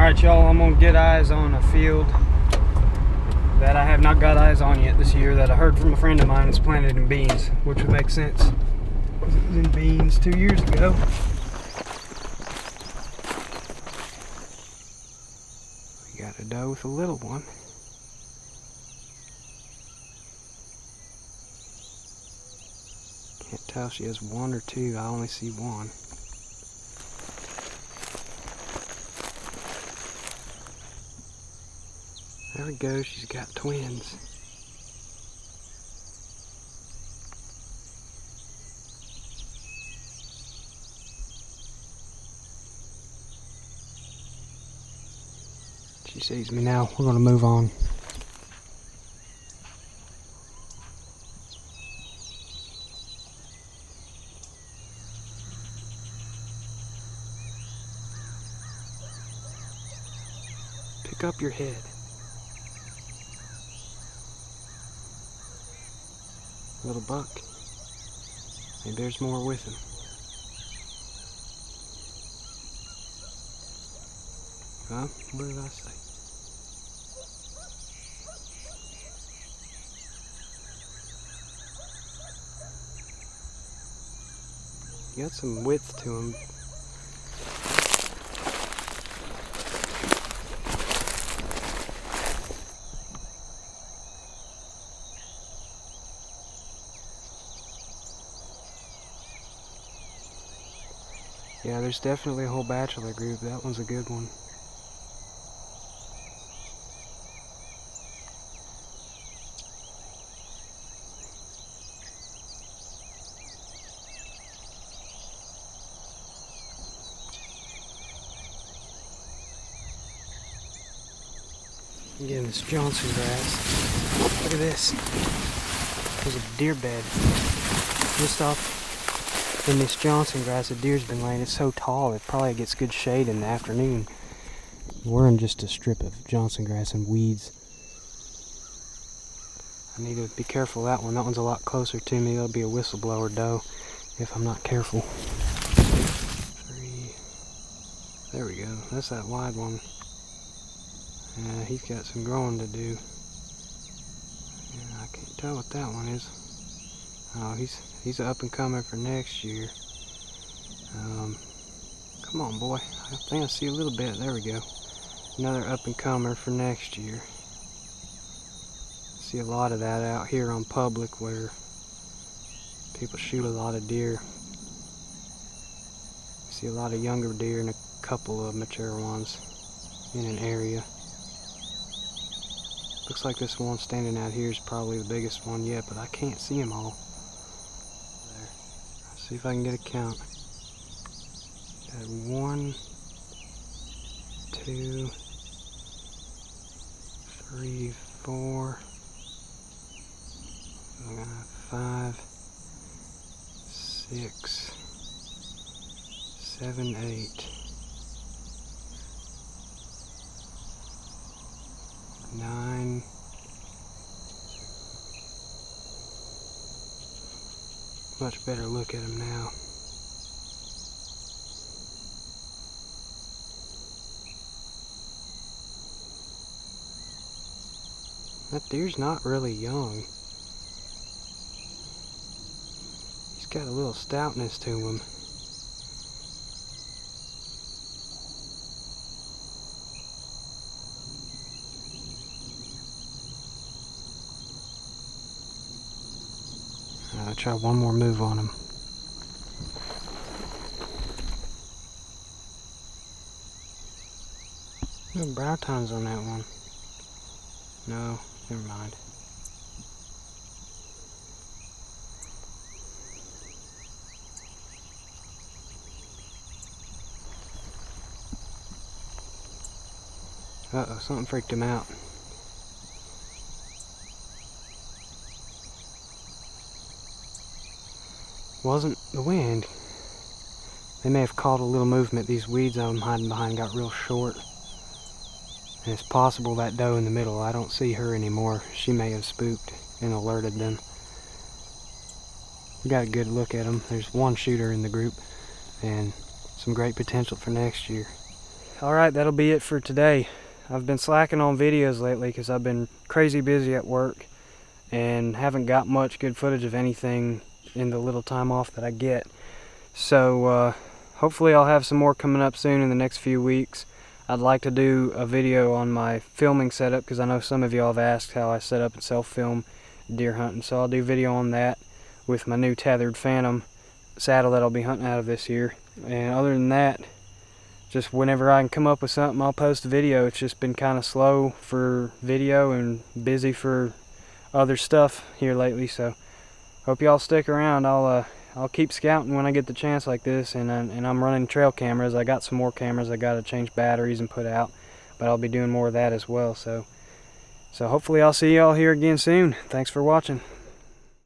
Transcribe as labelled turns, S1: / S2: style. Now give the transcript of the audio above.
S1: Alright y'all, I'm gonna get eyes on a field that I have not got eyes on yet this year that I heard from a friend of mine. It's planted in beans, which would make sense because it was in beans 2 years ago. We got a doe with a little one. Can't tell if she has one or two. I only see one. There we go, she's got twins. She sees me now. We're gonna move on. Pick up your head. Little buck. Maybe there's more with him. Huh? What did I say? He got some width to him. Yeah, there's definitely a whole bachelor group. That one's a good one. Again, this Johnson grass. Look at this. There's a deer bed. Just off in this Johnson grass, the deer's been laying. It's so tall, it probably gets good shade in the afternoon. We're in just a strip of Johnson grass and weeds. I need to be careful of that one. That one's a lot closer to me. It'll be a whistleblower doe if I'm not careful. 3. There we go. That's that wide one. Yeah, he's got some growing to do. Yeah, I can't tell what that one is. Oh, he's an up-and-comer for next year. Come on, boy. I think I see a little bit. There we go. Another up-and-comer for next year. See a lot of that out here on public where people shoot a lot of deer. See a lot of younger deer and a couple of mature ones in an area. Looks like this one standing out here is probably the biggest one yet, but I can't see them all. There. See if I can get a count. Got 1, 2, 3, 4, 5, 6, 7, 8, 9. Much better look at him now. That deer's not really young. He's got a little stoutness to him. I'll try one more move on him. No brow tines on that one. No, never mind. Uh-oh, something freaked him out. Wasn't the wind. They may have caught a little movement. These weeds I'm hiding behind got real short. And it's possible that doe in the middle, I don't see her anymore. She may have spooked and alerted them. We got a good look at them. There's one shooter in the group and some great potential for next year. Alright, that'll be it for today. I've been slacking on videos lately because I've been crazy busy at work and haven't got much good footage of anything in the little time off that I get. So hopefully I'll have some more coming up soon in the next few weeks. I'd like to do a video on my filming setup because I know some of y'all have asked how I set up and self-film deer hunting. So I'll do a video on that with my new tethered Phantom saddle that I'll be hunting out of this year. And other than that, just whenever I can come up with something, I'll post a video. It's just been kind of slow for video and busy for other stuff here lately. So hope y'all stick around. I'll keep scouting when I get the chance like this, and I'm running trail cameras. I got some more cameras I got to change batteries and put out, but I'll be doing more of that as well. So hopefully I'll see y'all here again soon. Thanks for watching.